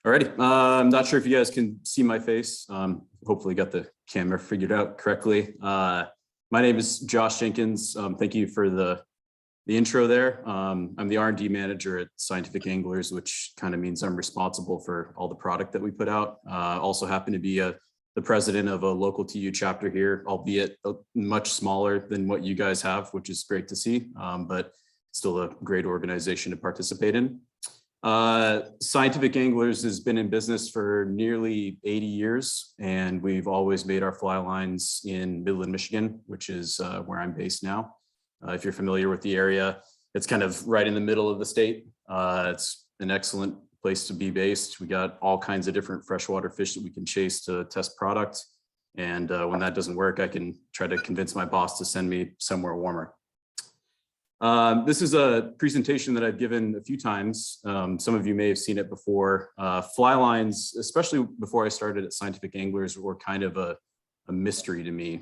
Alrighty, I'm not sure if you guys can see my face. Hopefully got the camera figured out correctly. My name is Josh Jenkins. Thank you for the intro there. I'm the R&D manager at Scientific Anglers, which kind of means I'm responsible for all the product that we put out. Also happen to be the president of a local TU chapter here, albeit much smaller than what you guys have, which is great to see, but still a great organization to participate in. Scientific Anglers has been in business for nearly 80 years, and we've always made our fly lines in Midland, Michigan, which is where I'm based now. If you're familiar with the area, it's kind of right in the middle of the state. It's an excellent place to be based. We got all kinds of different freshwater fish that we can chase to test product. And when that doesn't work, I can try to convince my boss to send me somewhere warmer. This is a presentation that I've given a few times. Some of you may have seen it before. Fly lines, especially before I started at Scientific Anglers, were kind of a mystery to me.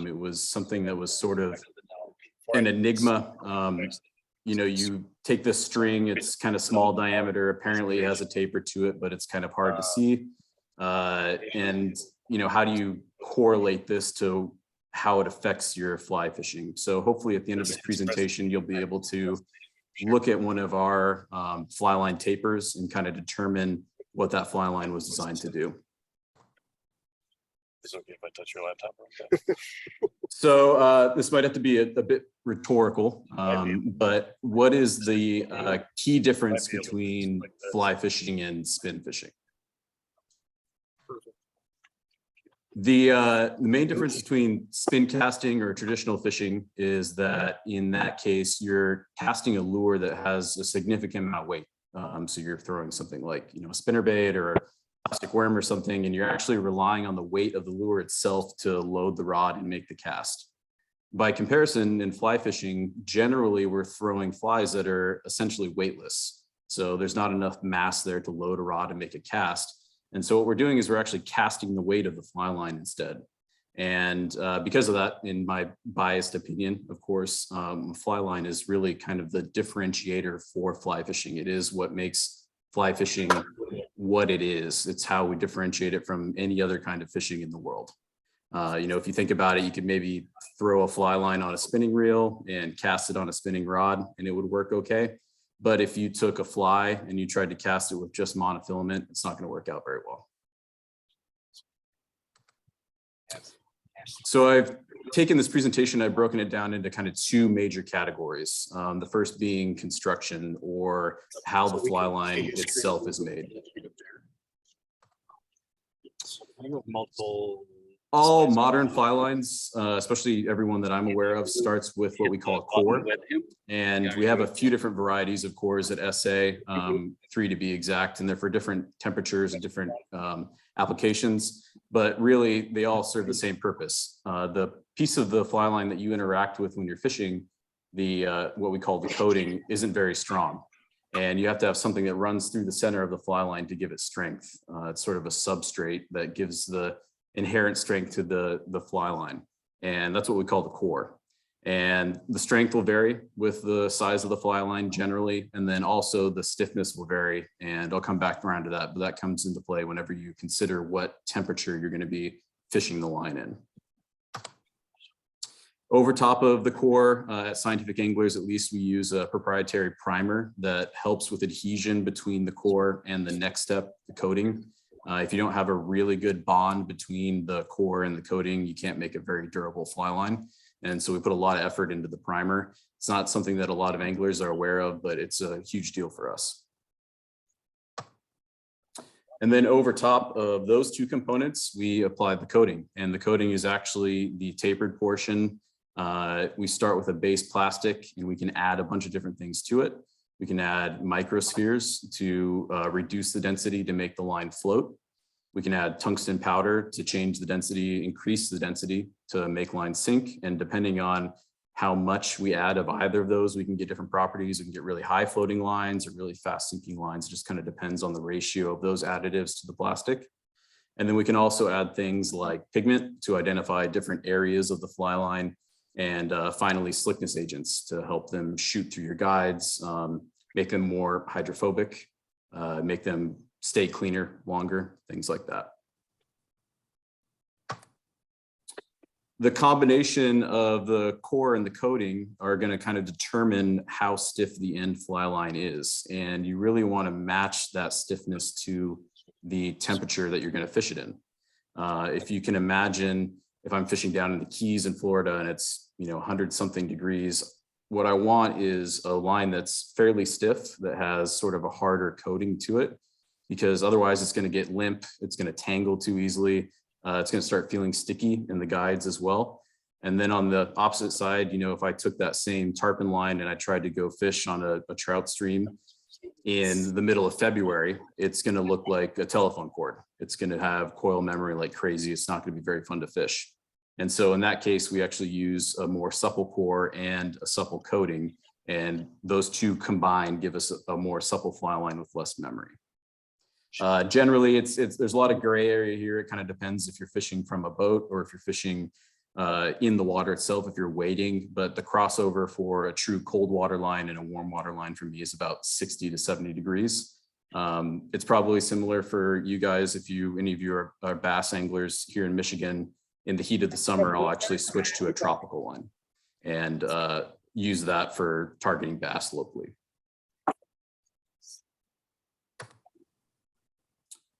It was something that was sort of an enigma. You take this string, it's kind of small diameter, apparently it has a taper to it, but it's kind of hard to see. And how do you correlate this to how it affects your fly fishing? So hopefully at the end of this presentation, you'll be able to look at one of our fly line tapers and kind of determine what that fly line was designed to do. Is it okay if I touch your laptop? So this might have to be a bit rhetorical, but what is the key difference between fly fishing and spin fishing? The main difference between spin casting or traditional fishing is that in that case, you're casting a lure that has a significant amount of weight. So you're throwing something like, a spinnerbait or a plastic worm or something, and you're actually relying on the weight of the lure itself to load the rod and make the cast. By comparison, in fly fishing, generally we're throwing flies that are essentially weightless. So there's not enough mass there to load a rod and make a cast. And so what we're doing is we're actually casting the weight of the fly line instead. And because of that, in my biased opinion, of course, fly line is really kind of the differentiator for fly fishing. It is what makes fly fishing what it is. It's how we differentiate it from any other kind of fishing in the world. If you think about it, you could maybe throw a fly line on a spinning reel and cast it on a spinning rod and it would work okay. But if you took a fly and you tried to cast it with just monofilament, it's not going to work out very well. So I've taken this presentation, I've broken it down into kind of two major categories. The first being construction, or how the fly line itself is made. All modern fly lines, especially everyone that I'm aware of, starts with what we call a core. And we have a few different varieties of cores at SA, 3 to be exact, and they're for different temperatures and different applications. But really, they all serve the same purpose. The piece of the fly line that you interact with when you're fishing, what we call the coating, isn't very strong. And you have to have something that runs through the center of the fly line to give it strength. It's sort of a substrate that gives the inherent strength to the fly line. And that's what we call the core. And the strength will vary with the size of the fly line generally. And then also the stiffness will vary. And I'll come back around to that, but that comes into play whenever you consider what temperature you're going to be fishing the line in. Over top of the core, at Scientific Anglers, at least, we use a proprietary primer that helps with adhesion between the core and the next step, the coating. If you don't have a really good bond between the core and the coating, you can't make a very durable fly line. And so we put a lot of effort into the primer. It's not something that a lot of anglers are aware of, but it's a huge deal for us. And then over top of those two components, we apply the coating. And the coating is actually the tapered portion. We start with a base plastic, and we can add a bunch of different things to it. We can add microspheres to reduce the density to make the line float. We can add tungsten powder to change the density, increase the density to make lines sink. And depending on how much we add of either of those, we can get different properties. We can get really high floating lines or really fast sinking lines. It just kind of depends on the ratio of those additives to the plastic. And then we can also add things like pigment to identify different areas of the fly line. And finally, slickness agents to help them shoot through your guides, make them more hydrophobic, make them stay cleaner longer, things like that. The combination of the core and the coating are going to kind of determine how stiff the end fly line is. And you really want to match that stiffness to the temperature that you're going to fish it in. If you can imagine, if I'm fishing down in the Keys in Florida and it's 100 something degrees, what I want is a line that's fairly stiff, that has sort of a harder coating to it, because otherwise it's going to get limp, it's going to tangle too easily. It's going to start feeling sticky in the guides as well. And then on the opposite side, if I took that same tarpon line and I tried to go fish on a trout stream in the middle of February, it's going to look like a telephone cord. It's going to have coil memory like crazy. It's not going to be very fun to fish. And so in that case, we actually use a more supple core and a supple coating. And those two combined give us a more supple fly line with less memory. Generally, there's a lot of gray area here. It kind of depends if you're fishing from a boat or if you're fishing in the water itself, if you're wading. But the crossover for a true cold water line and a warm water line for me is about 60 to 70 degrees. It's probably similar for you guys. If any of you are bass anglers here in Michigan, in the heat of the summer, I'll actually switch to a tropical line and use that for targeting bass locally.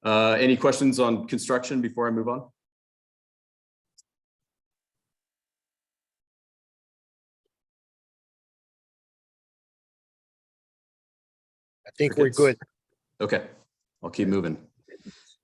Any questions on construction before I move on? I think we're good. Okay, I'll keep moving.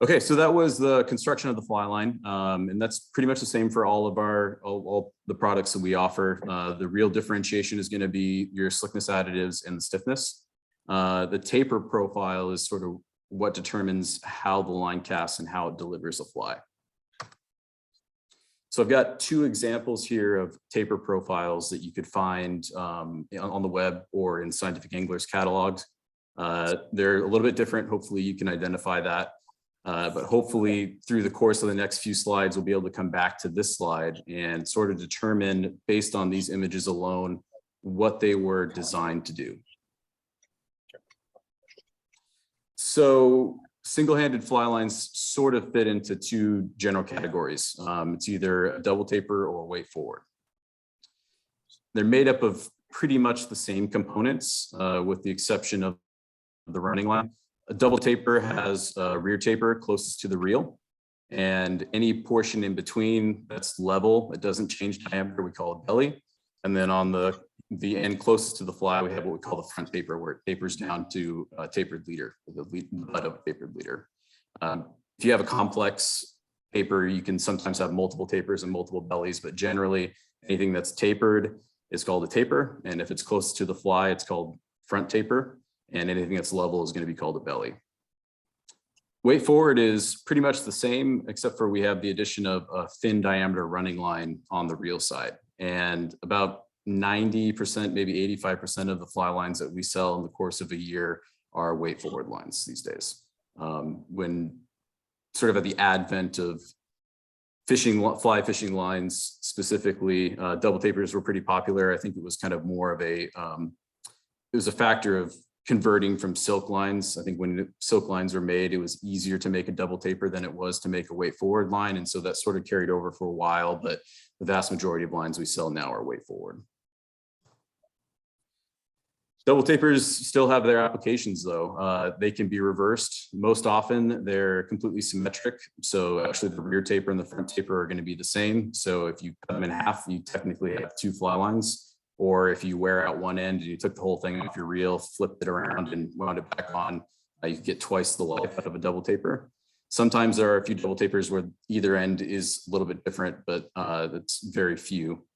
Okay, so that was the construction of the fly line, and that's pretty much the same for all of all the products that we offer. The real differentiation is going to be your slickness additives and the stiffness. The taper profile is sort of what determines how the line casts and how it delivers a fly. So I've got two examples here of taper profiles that you could find on the web or in Scientific Anglers catalogs. They're a little bit different. Hopefully you can identify that. But hopefully through the course of the next few slides, we'll be able to come back to this slide and sort of determine, based on these images alone, what they were designed to do. So single-handed fly lines sort of fit into two general categories. It's either a double taper or weight forward. They're made up of pretty much the same components, with the exception of the running line. A double taper has a rear taper closest to the reel, and any portion in between that's level, it doesn't change diameter, we call it belly. And then on the end closest to the fly, we have what we call the front taper, where it tapers down to a tapered leader, the butt of a tapered leader. If you have a complex taper, you can sometimes have multiple tapers and multiple bellies, but generally anything that's tapered is called a taper. And if it's close to the fly, it's called front taper. And anything that's level is going to be called a belly. Weight forward is pretty much the same, except for we have the addition of a thin diameter running line on the reel side. And about 90%, maybe 85% of the fly lines that we sell in the course of a year are weight forward lines these days. When sort of at the advent of fly fishing lines specifically, double tapers were pretty popular. I think it was kind of more of it was a factor of converting from silk lines. I think when silk lines were made, it was easier to make a double taper than it was to make a weight forward line. And so that sort of carried over for a while, but the vast majority of lines we sell now are weight forward. Double tapers still have their applications though. They can be reversed. Most often they're completely symmetric. So actually the rear taper and the front taper are going to be the same. So if you cut them in half, you technically have two fly lines. Or if you wear out one end and you took the whole thing off your reel, flipped it around and wound it back on, you get twice the life out of a double taper. Sometimes there are a few double tapers where either end is a little bit different, but that's very few.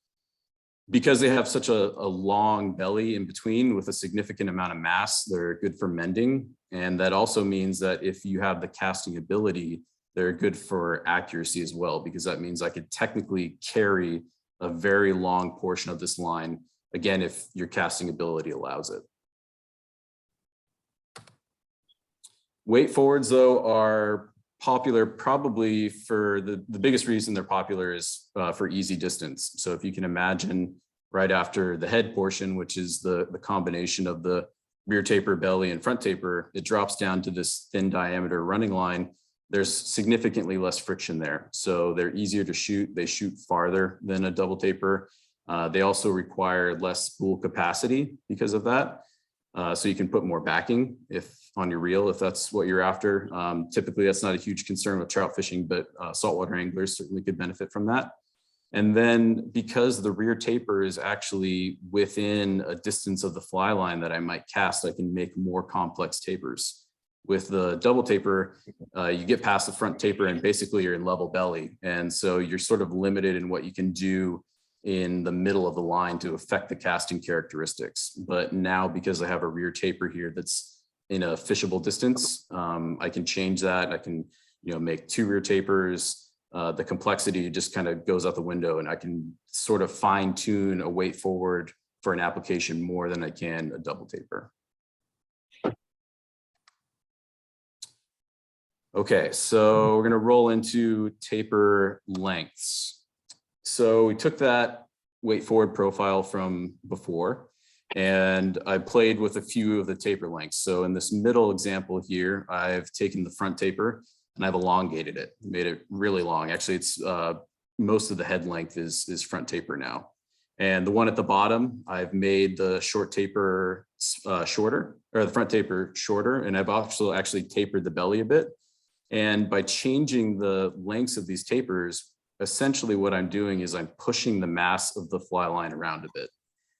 Because they have such a long belly in between with a significant amount of mass, they're good for mending. And that also means that if you have the casting ability, they're good for accuracy as well, because that means I could technically carry a very long portion of this line, again, if your casting ability allows it. Weight forwards, though, are popular probably for the biggest reason they're popular is for easy distance. So if you can imagine right after the head portion, which is the combination of the rear taper, belly, and front taper, it drops down to this thin diameter running line. There's significantly less friction there. So they're easier to shoot. They shoot farther than a double taper. They also require less spool capacity because of that. So you can put more backing on your reel, if that's what you're after. Typically, that's not a huge concern with trout fishing, but saltwater anglers certainly could benefit from that. And then because the rear taper is actually within a distance of the fly line that I might cast, I can make more complex tapers. With the double taper, you get past the front taper and basically you're in level belly. And so you're sort of limited in what you can do in the middle of the line to affect the casting characteristics. But now, because I have a rear taper here that's in a fishable distance, I can change that. I can, make 2 rear tapers. The complexity just kind of goes out the window, and I can sort of fine tune a weight forward for an application more than I can a double taper. Okay, so we're going to roll into taper lengths. So we took that weight forward profile from before, and I played with a few of the taper lengths. So in this middle example here, I've taken the front taper and I've elongated it, made it really long. Actually, it's most of the head length is front taper now. And the one at the bottom, I've made the short taper shorter, or the front taper shorter, and I've also actually tapered the belly a bit. And by changing the lengths of these tapers, essentially what I'm doing is I'm pushing the mass of the fly line around a bit.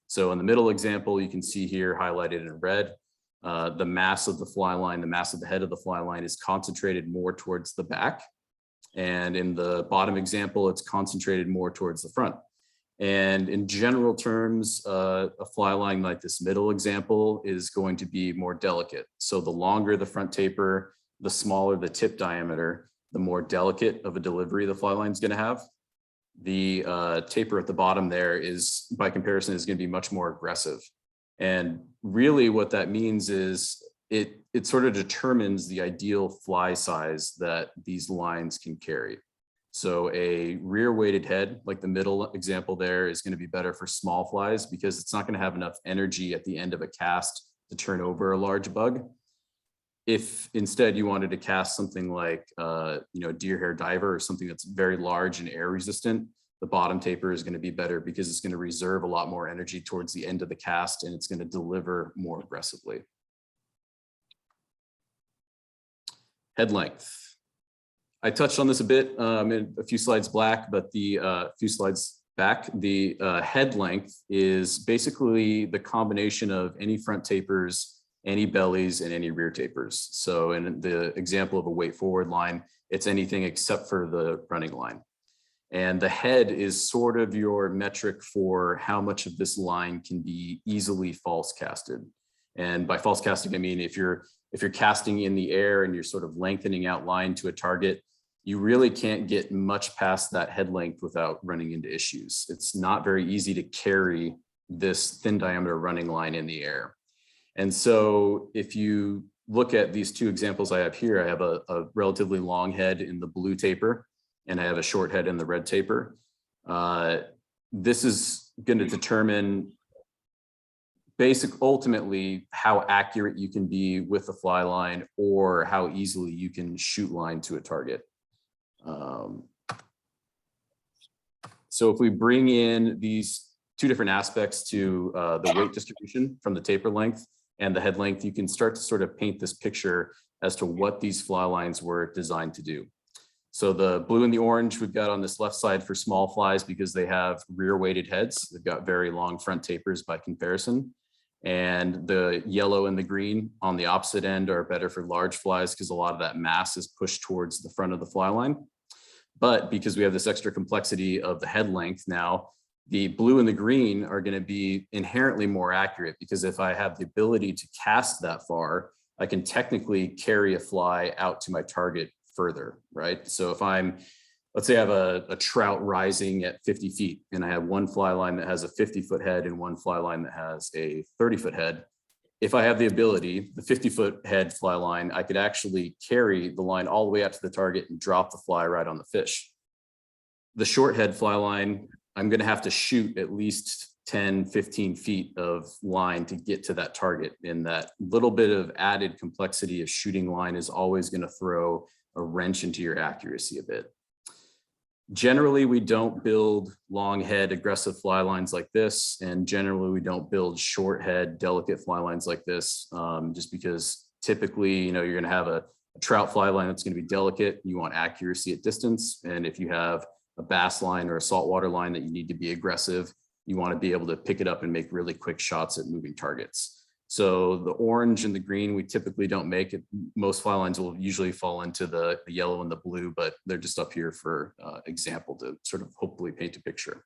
So in the middle example, you can see here highlighted in red, the mass of the fly line, the mass of the head of the fly line is concentrated more towards the back. And in the bottom example, it's concentrated more towards the front. And in general terms, a fly line like this middle example is going to be more delicate. So the longer the front taper, the smaller the tip diameter, the more delicate of a delivery the fly line is going to have. The taper at the bottom there is, by comparison, is going to be much more aggressive. And really what that means is it sort of determines the ideal fly size that these lines can carry. So a rear weighted head, like the middle example there, is going to be better for small flies because it's not going to have enough energy at the end of a cast to turn over a large bug. If instead you wanted to cast something like, deer hair diver or something that's very large and air resistant, the bottom taper is going to be better because it's going to reserve a lot more energy towards the end of the cast and it's going to deliver more aggressively. Head length. I touched on this a bit in a few slides back, but the head length is basically the combination of any front tapers, any bellies, and any rear tapers. So in the example of a weight forward line, it's anything except for the running line. And the head is sort of your metric for how much of this line can be easily false casted. And by false casting, I mean, if you're casting in the air and you're sort of lengthening out line to a target, you really can't get much past that head length without running into issues. It's not very easy to carry this thin diameter running line in the air. And so if you look at these 2 examples I have here, I have a relatively long head in the blue taper, and I have a short head in the red taper. This is going to determine ultimately how accurate you can be with the fly line or how easily you can shoot line to a target. So if we bring in these 2 different aspects to the weight distribution from the taper length and the head length, you can start to sort of paint this picture as to what these fly lines were designed to do. So the blue and the orange we've got on this left side for small flies because they have rear weighted heads. They've got very long front tapers by comparison. And the yellow and the green on the opposite end are better for large flies because a lot of that mass is pushed towards the front of the fly line. But because we have this extra complexity of the head length now, the blue and the green are going to be inherently more accurate because if I have the ability to cast that far, I can technically carry a fly out to my target further, right? So if let's say I have a trout rising at 50 feet and I have one fly line that has a 50-foot head and one fly line that has a 30-foot head. If I have the ability, the 50-foot head fly line, I could actually carry the line all the way out to the target and drop the fly right on the fish. The short head fly line, I'm going to have to shoot at least 10, 15 feet of line to get to that target. And that little bit of added complexity of shooting line is always going to throw a wrench into your accuracy a bit. Generally, we don't build long head aggressive fly lines like this. And generally, we don't build short head delicate fly lines like this, just because typically, you're going to have a trout fly line that's going to be delicate. You want accuracy at distance. And if you have a bass line or a saltwater line that you need to be aggressive, you want to be able to pick it up and make really quick shots at moving targets. So the orange and the green, we typically don't make it. Most fly lines will usually fall into the yellow and the blue, but they're just up here for example to sort of hopefully paint a picture.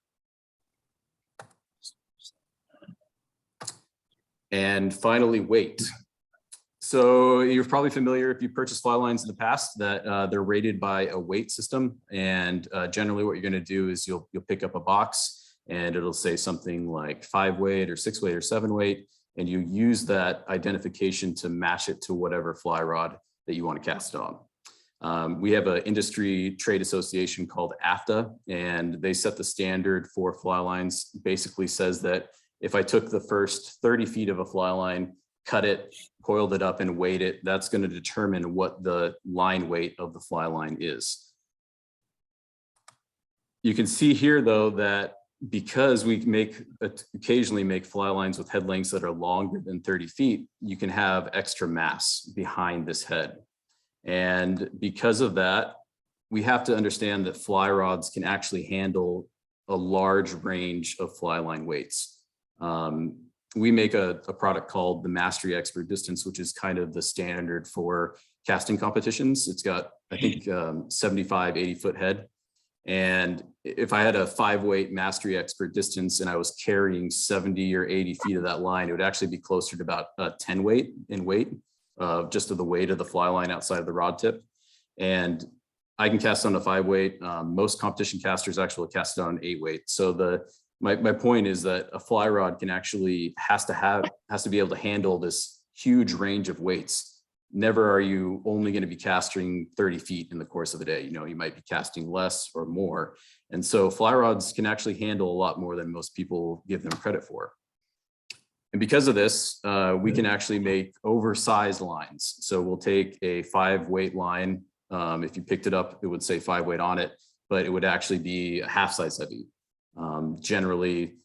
And finally, weight. So you're probably familiar if you purchased fly lines in the past that they're rated by a weight system. And generally what you're going to do is you'll pick up a box and it'll say something like 5 weight or 6 weight or 7 weight. And you use that identification to match it to whatever fly rod that you want to cast it on. We have an industry trade association called AFTA, and they set the standard for fly lines. Basically says that if I took the first 30 feet of a fly line, cut it, coiled it up and weighed it, that's going to determine what the line weight of the fly line is. You can see here though that because we occasionally make fly lines with head lengths that are longer than 30 feet, you can have extra mass behind this head. And because of that, we have to understand that fly rods can actually handle a large range of fly line weights. We make a product called the Mastery Expert Distance, which is kind of the standard for casting competitions. It's got, I think, 75, 80 foot head. And if I had a 5 weight Mastery Expert Distance and I was carrying 70 or 80 feet of that line, it would actually be closer to about 10 weight in weight, just of the weight of the fly line outside of the rod tip. And I can cast on a 5 weight. Most competition casters actually cast it on an 8 weight. So my point is that a fly rod can actually has to be able to handle this huge range of weights. Never are you only going to be casting 30 feet in the course of a day. You might be casting less or more. And so fly rods can actually handle a lot more than most people give them credit for. And because of this, we can actually make oversized lines. So we'll take a 5 weight line. If you picked it up, it would say 5 weight on it, but it would actually be a half size heavy. Generally,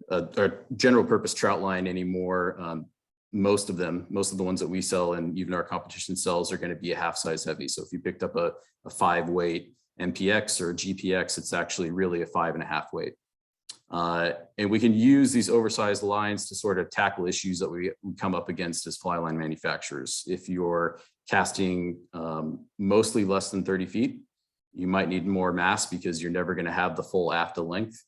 a general purpose trout line anymore, most of the ones that we sell and even our competition sells are going to be a half size heavy. So if you picked up a 5 weight MPX or GPX, it's actually really a 5.5 weight. And we can use these oversized lines to sort of tackle issues that we come up against as fly line manufacturers. If you're casting mostly less than 30 feet, you might need more mass because you're never going to have the full AFTA length.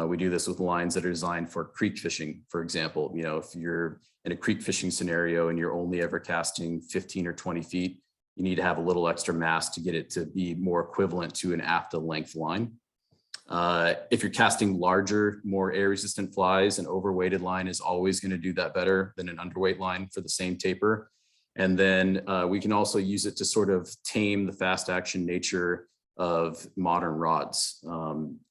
We do this with lines that are designed for creek fishing, for example. If you're in a creek fishing scenario and you're only ever casting 15 or 20 feet, you need to have a little extra mass to get it to be more equivalent to an AFTA length line. If you're casting larger, more air resistant flies, an overweighted line is always going to do that better than an underweight line for the same taper. And then we can also use it to sort of tame the fast action nature of modern rods.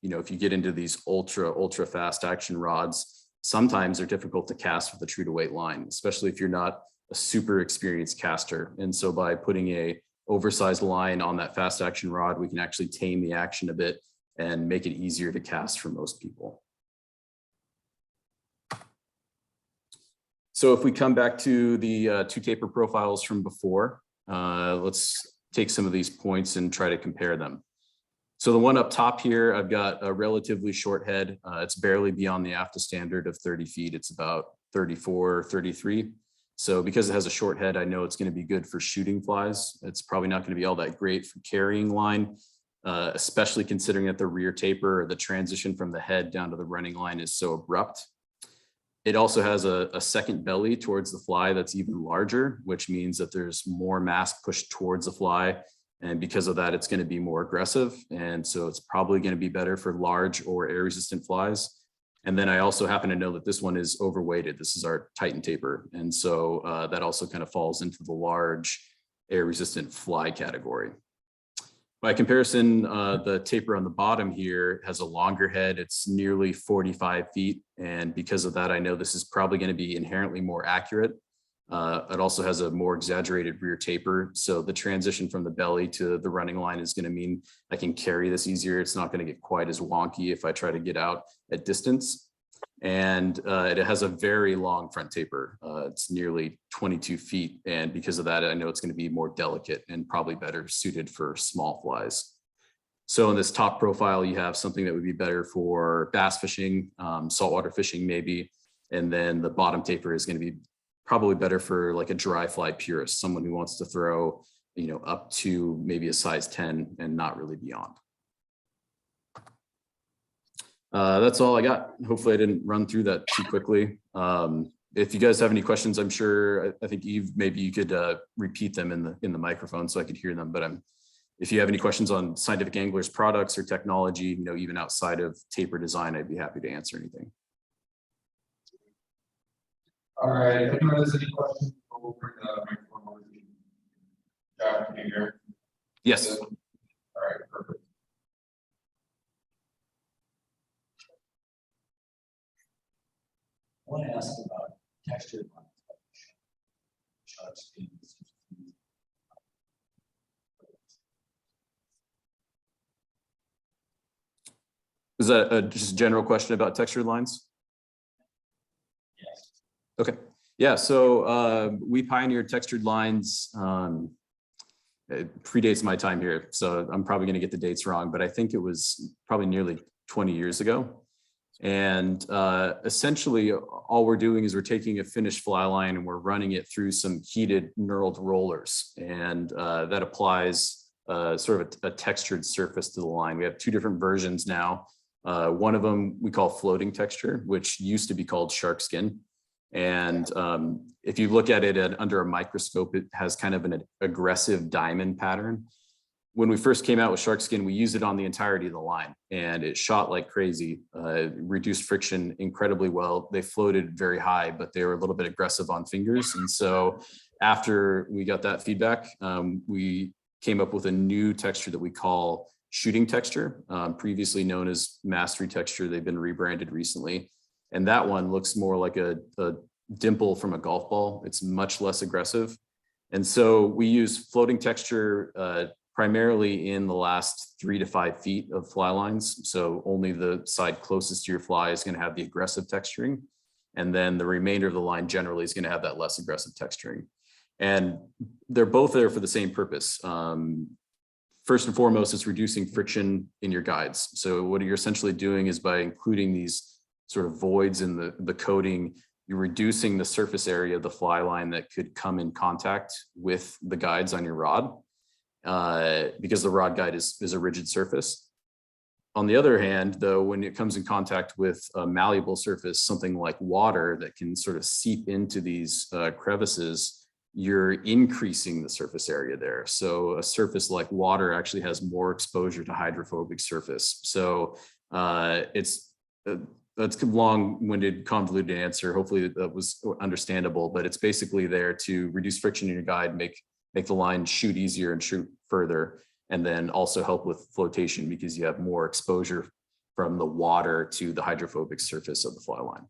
If you get into these ultra fast action rods, sometimes they're difficult to cast with a true to weight line, especially if you're not a super experienced caster. And so by putting a oversized line on that fast action rod, we can actually tame the action a bit and make it easier to cast for most people. So if we come back to the 2 taper profiles from before, let's take some of these points and try to compare them. So the one up top here, I've got a relatively short head. It's barely beyond the AFTA standard of 30 feet. It's about 34, 33. So because it has a short head, I know it's going to be good for shooting flies. It's probably not going to be all that great for carrying line, especially considering that the rear taper or the transition from the head down to the running line is so abrupt. It also has a second belly towards the fly that's even larger, which means that there's more mass pushed towards the fly. And because of that, it's going to be more aggressive. And so it's probably going to be better for large or air resistant flies. And then I also happen to know that this one is overweighted. This is our Titan taper. And so that also kind of falls into the large air resistant fly category. By comparison, the taper on the bottom here has a longer head. It's nearly 45 feet. And because of that, I know this is probably going to be inherently more accurate. It also has a more exaggerated rear taper. So the transition from the belly to the running line is going to mean I can carry this easier. It's not going to get quite as wonky if I try to get out at distance. And it has a very long front taper. It's nearly 22 feet. And because of that, I know it's going to be more delicate and probably better suited for small flies. So in this top profile, you have something that would be better for bass fishing, saltwater fishing maybe. And then the bottom taper is going to be probably better for like a dry fly purist, someone who wants to throw, up to maybe a size 10 and not really beyond. That's all I got. Hopefully I didn't run through that too quickly. If you guys have any questions, I'm sure, I think Eve, maybe you could repeat them in the microphone so I could hear them. But if you have any questions on Scientific Anglers products or technology, even outside of taper design, I'd be happy to answer anything. All right, if anyone has any questions, we'll bring the microphone over to you. Josh, can you hear? Yes. All right, perfect. I want to ask about textured lines. Is that just a general question about textured lines? Yes. Okay. Yeah. So we pioneered textured lines. It predates my time here, so I'm probably going to get the dates wrong, but I think it was probably nearly 20 years ago. And essentially, all we're doing is we're taking a finished fly line and we're running it through some heated knurled rollers, and that applies sort of a textured surface to the line. We have two different versions now. One of them we call floating texture, which used to be called shark skin. And if you look at it under a microscope, it has kind of an aggressive diamond pattern. When we first came out with shark skin, we used it on the entirety of the line and it shot like crazy, reduced friction incredibly well. They floated very high, but they were a little bit aggressive on fingers. And so after we got that feedback, we came up with a new texture that we call shooting texture, previously known as mastery texture. They've been rebranded recently. And that one looks more like a dimple from a golf ball. It's much less aggressive. And so we use floating texture primarily in the last 3 to 5 feet of fly lines. So only the side closest to your fly is going to have the aggressive texturing. And then the remainder of the line generally is going to have that less aggressive texturing. And they're both there for the same purpose. First and foremost, it's reducing friction in your guides. So what you're essentially doing is by including these sort of voids in the coating, you're reducing the surface area of the fly line that could come in contact with the guides on your rod, because the rod guide is a rigid surface. On the other hand, though, when it comes in contact with a malleable surface, something like water that can sort of seep into these crevices, you're increasing the surface area there. So a surface like water actually has more exposure to hydrophobic surface. So that's a long-winded, convoluted answer. Hopefully that was understandable, but it's basically there to reduce friction in your guide, make the line shoot easier and shoot further, and then also help with flotation because you have more exposure from the water to the hydrophobic surface of the fly line.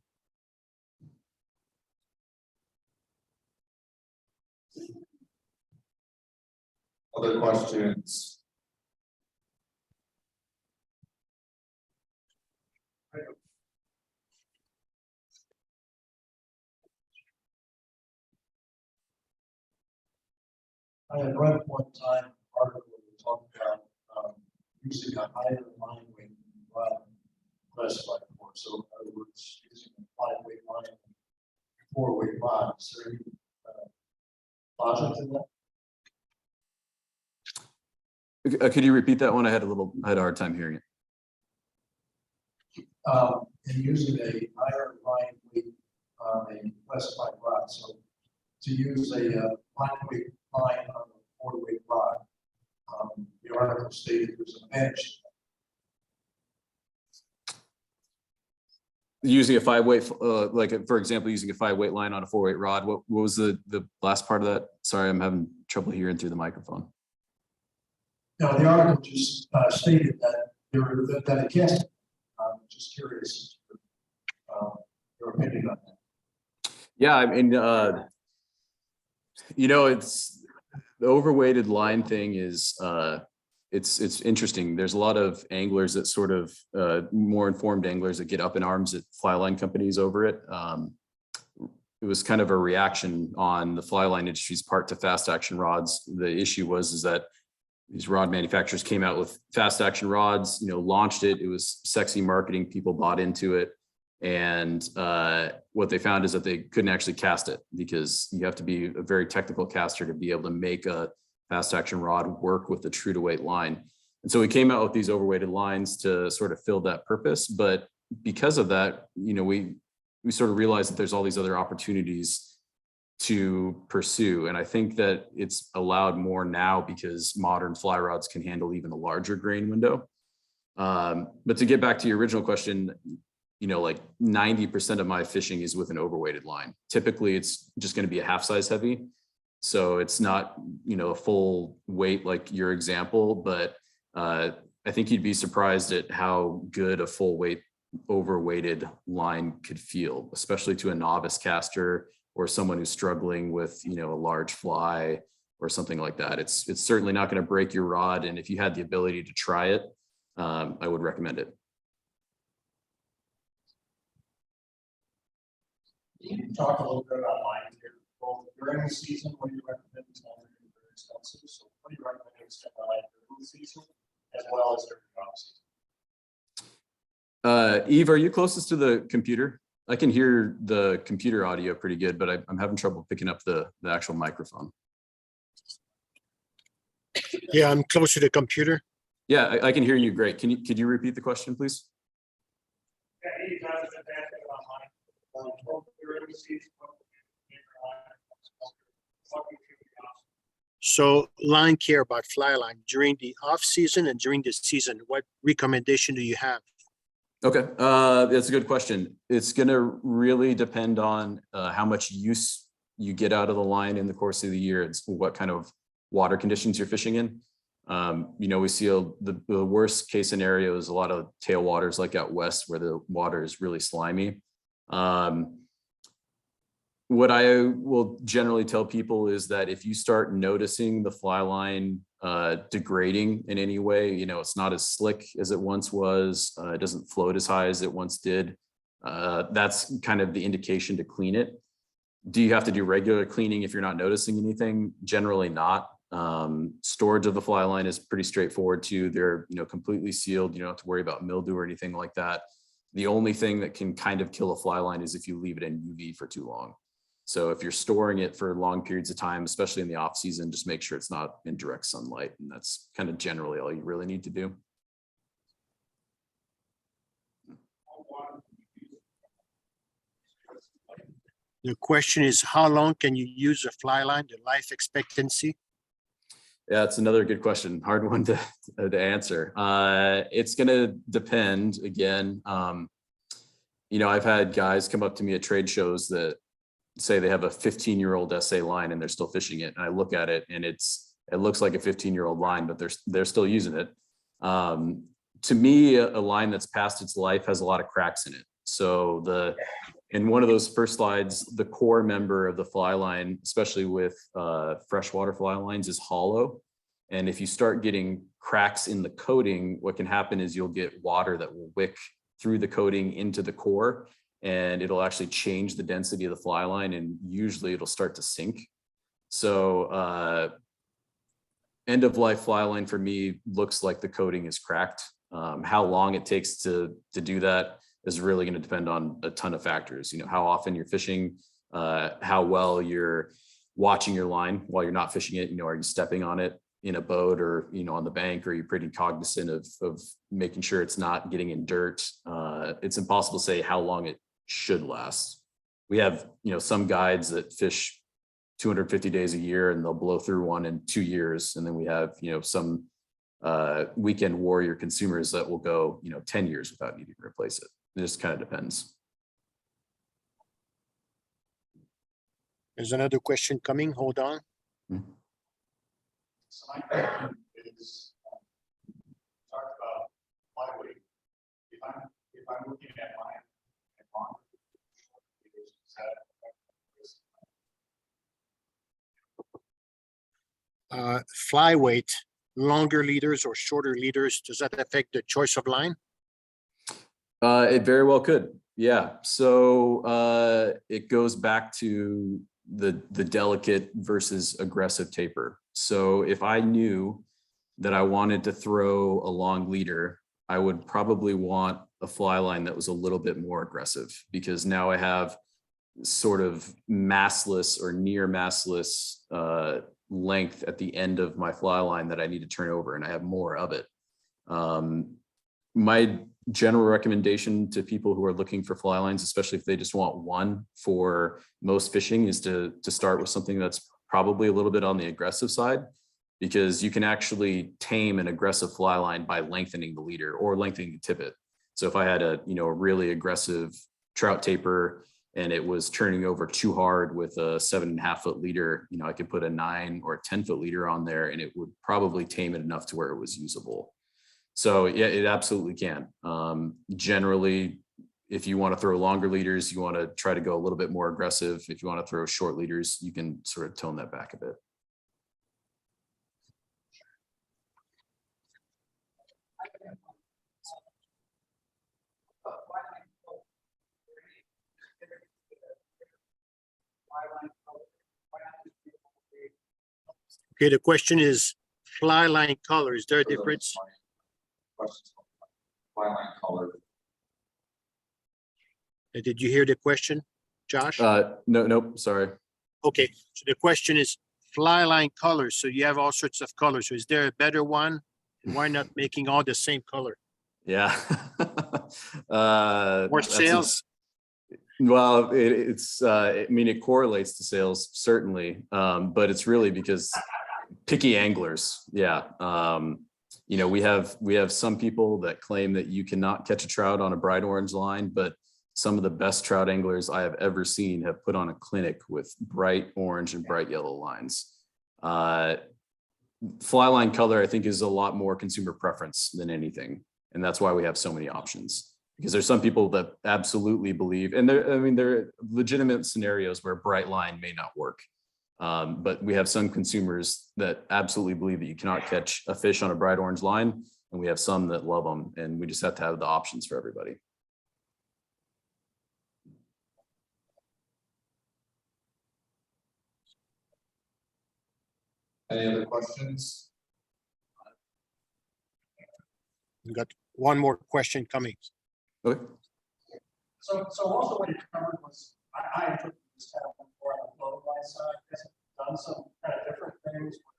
Other questions? I had read at one time an article that talked about using a higher line weight rod classified for. So in other words, using a 5-weight line, 4-weight rod. Is there any logic in that? Could you repeat that one? I had a hard time hearing it. And using a higher line weight on a classified rod. So to use a 5-weight line on a 4-weight rod, the article stated there's an advantage. Using a 5-weight, like for example, using a 5-weight line on a 4-weight rod. What was the last part of that? Sorry, I'm having trouble hearing through the microphone. Now, the article just stated that that it can. I'm just curious, your opinion on that. Yeah, I mean, it's the overweighted line thing is it's interesting. There's a lot of anglers that sort of more informed anglers that get up in arms at fly line companies over it. It was kind of a reaction on the fly line industry's part to fast action rods. The issue is that these rod manufacturers came out with fast action rods, launched it. It was sexy marketing. People bought into it. And what they found is that they couldn't actually cast it because you have to be a very technical caster to be able to make a fast action rod work with the true to weight line. And so we came out with these overweighted lines to sort of fill that purpose. But because of that, we sort of realized that there's all these other opportunities to pursue. And I think that it's allowed more now because modern fly rods can handle even a larger grain window. But to get back to your original question, like 90% of my fishing is with an overweighted line. Typically it's just going to be a half size heavy. So it's not, a full weight like your example, but I think you'd be surprised at how good a full weight overweighted line could feel, especially to a novice caster or someone who's struggling with, a large fly or something like that. It's certainly not going to break your rod. And if you had the ability to try it, I would recommend it. Can you talk a little bit about lines here, both during the season, what do you recommend? It's not very expensive. So what do you recommend extend the line during the season as well as during the off season? Eve, are you closest to the computer? I can hear the computer audio pretty good, but I'm having trouble picking up the actual microphone. Yeah, I'm close to the computer. Yeah, I can hear you great. Could you repeat the question, please? So line care about fly line during the off season and during the season. What recommendation do you have? Okay, that's a good question. It's going to really depend on how much use you get out of the line in the course of the year. It's what kind of water conditions you're fishing in. We see the worst case scenario is a lot of tailwaters like out west where the water is really slimy. What I will generally tell people is that if you start noticing the fly line degrading in any way, it's not as slick as it once was, it doesn't float as high as it once did, that's kind of the indication to clean it. Do you have to do regular cleaning if you're not noticing anything? Generally not. Storage of the fly line is pretty straightforward too. They're completely sealed. You don't have to worry about mildew or anything like that. The only thing that can kind of kill a fly line is if you leave it in UV for too long. So if you're storing it for long periods of time, especially in the off season, just make sure it's not in direct sunlight. And that's kind of generally all you really need to do. The question is, how long can you use a fly line, the life expectancy? Yeah, it's another good question. Hard one to answer. It's going to depend again. I've had guys come up to me at trade shows that say they have a 15-year-old SA line and they're still fishing it. And I look at it and it looks like a 15-year-old line, but they're still using it. To me, a line that's past its life has a lot of cracks in it. So in one of those first slides, the core member of the fly line, especially with freshwater fly lines, is hollow. And if you start getting cracks in the coating, what can happen is you'll get water that will wick through the coating into the core, and it'll actually change the density of the fly line, and usually it'll start to sink. So end of life fly line for me looks like the coating is cracked. How long it takes to do that is really going to depend on a ton of factors. How often you're fishing, how well you're watching your line while you're not fishing it. Are you stepping on it in a boat or, on the bank? Or are you pretty cognizant of making sure it's not getting in dirt? It's impossible to say how long it should last. We have, some guides that fish 250 days a year and they'll blow through one in 2 years. And then we have, some weekend warrior consumers that will go, 10 years without needing to replace it. It just kind of depends. There's another question coming. Hold on. So my question is, flyweight, longer leaders or shorter leaders, does that affect the choice of line? It very well could. Yeah. So it goes back to the delicate versus aggressive taper. So if I knew that I wanted to throw a long leader, I would probably want a fly line that was a little bit more aggressive, because now I have sort of massless or near massless length at the end of my fly line that I need to turn over, and I have more of it. My general recommendation to people who are looking for fly lines, especially if they just want one for most fishing, is to start with something that's probably a little bit on the aggressive side, because you can actually tame an aggressive fly line by lengthening the leader or lengthening the tippet. So if I had a really aggressive trout taper and it was turning over too hard with a 7.5 foot leader, I could put a 9 or a 10 foot leader on there and it would probably tame it enough to where it was usable. So yeah, it absolutely can. Generally, if you want to throw longer leaders, you want to try to go a little bit more aggressive. If you want to throw short leaders, you can sort of tone that back a bit. Okay, the question is fly line color. Is there a difference? Fly line color. Did you hear the question, Josh? Nope, sorry. Okay, so the question is fly line colors. So you have all sorts of colors. So is there a better one? And why not making all the same color? Yeah. More sales? Well, it correlates to sales, certainly. But it's really because picky anglers. Yeah. We have some people that claim that you cannot catch a trout on a bright orange line, but some of the best trout anglers I have ever seen have put on a clinic with bright orange and bright yellow lines. Fly line color, I think, is a lot more consumer preference than anything. And that's why we have so many options, because there's some people that absolutely believe, and there are legitimate scenarios where bright line may not work. But we have some consumers that absolutely believe that you cannot catch a fish on a bright orange line. And we have some that love them, and we just have to have the options for everybody. Any other questions? We got one more question coming. Okay. So also what you covered was, I took this kind of more on the flow line side, guys have done some kind of different things with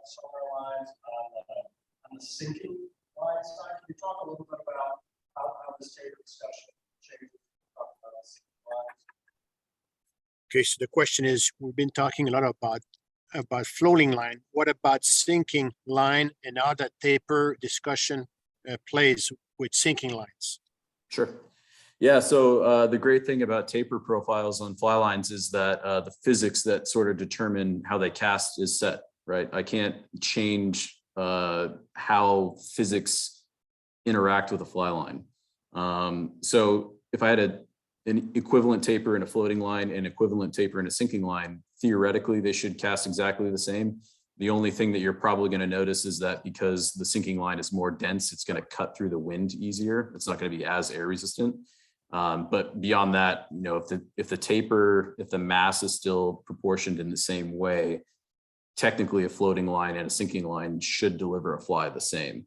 solar lines on the sinking line side. Can you talk a little bit about how this taper discussion changes? Okay, so the question is, we've been talking a lot about floating line. What about sinking line, and how that taper discussion plays with sinking lines? Sure. Yeah. So the great thing about taper profiles on fly lines is that the physics that sort of determine how they cast is set, right? I can't change how physics interact with a fly line. So if I had an equivalent taper in a floating line and equivalent taper in a sinking line, theoretically, they should cast exactly the same. The only thing that you're probably going to notice is that because the sinking line is more dense, it's going to cut through the wind easier. It's not going to be as air resistant. But beyond that, if the mass is still proportioned in the same way, technically a floating line and a sinking line should deliver a fly the same.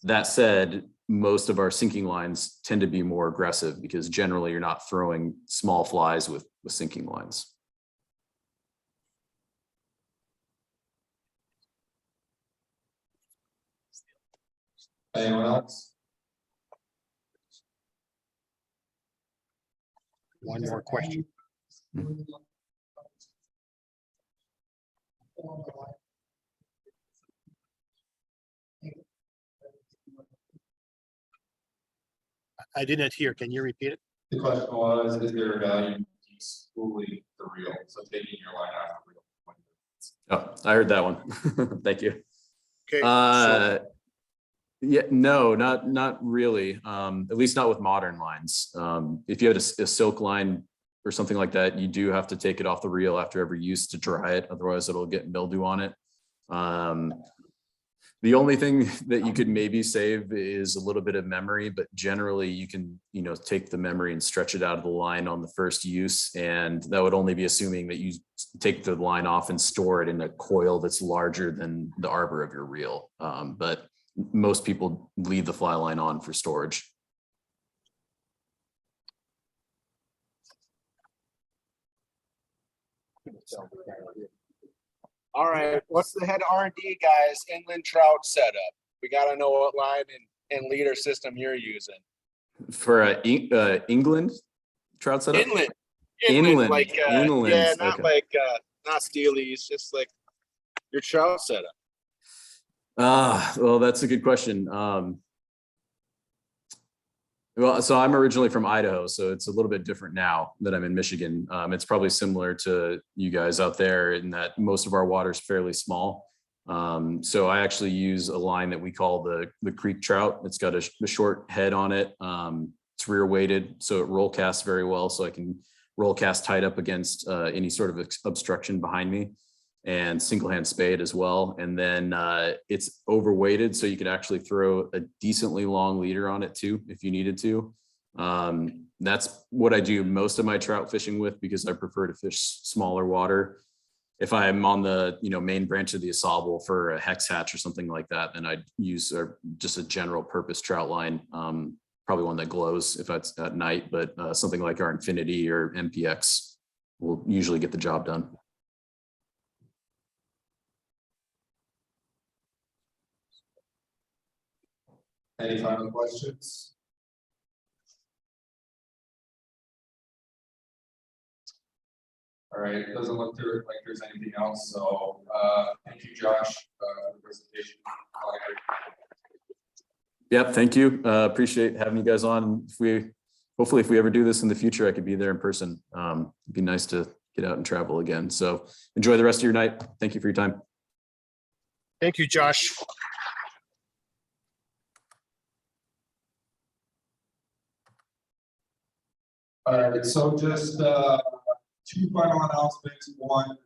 That said, most of our sinking lines tend to be more aggressive because generally you're not throwing small flies with sinking lines. Anyone else? One more question. I didn't hear. Can you repeat it? The question was, is there a value in spooling the reel? So taking your line out of the reel. Oh, I heard that one. Thank you. Okay. Yeah, no, not really. At least not with modern lines. If you had a silk line or something like that, you do have to take it off the reel after every use to dry it. Otherwise it'll get mildew on it. The only thing that you could maybe save is a little bit of memory, but generally you can, take the memory and stretch it out of the line on the first use. And that would only be assuming that you take the line off and store it in a coil that's larger than the arbor of your reel. But most people leave the fly line on for storage. All right, what's the head R&D guys inland trout setup? We gotta know what line and leader system you're using. For England trout setup? Inland, like Inland, yeah, not okay. like not steelies, just like your trout setup. Well, that's a good question. Well, so I'm originally from Idaho, so it's a little bit different now that I'm in Michigan. It's probably similar to you guys out there in that most of our water is fairly small. So I actually use a line that we call the creek trout. It's got a short head on it. It's rear weighted, so it roll casts very well. So I can roll cast tight up against any sort of obstruction behind me, and single hand spade as well. And then it's overweighted, so you could actually throw a decently long leader on it too, if you needed to. That's what I do most of my trout fishing with, because I prefer to fish smaller water. If I'm on the main branch of the Asable for a hex hatch or something like that, then I'd use just a general purpose trout line, probably one that glows if it's at night, but something like our Infinity or MPX will usually get the job done. Any final questions? All right, it doesn't look like there's anything else, so thank you, Josh, for the presentation. Yep, thank you. Appreciate having you guys on. Hopefully if we ever do this in the future, I could be there in person. It'd be nice to get out and travel again. So enjoy the rest of your night. Thank you for your time. Thank you, Josh. All right, so just two final announcements. One,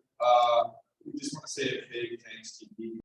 we just want to say a big thanks to you.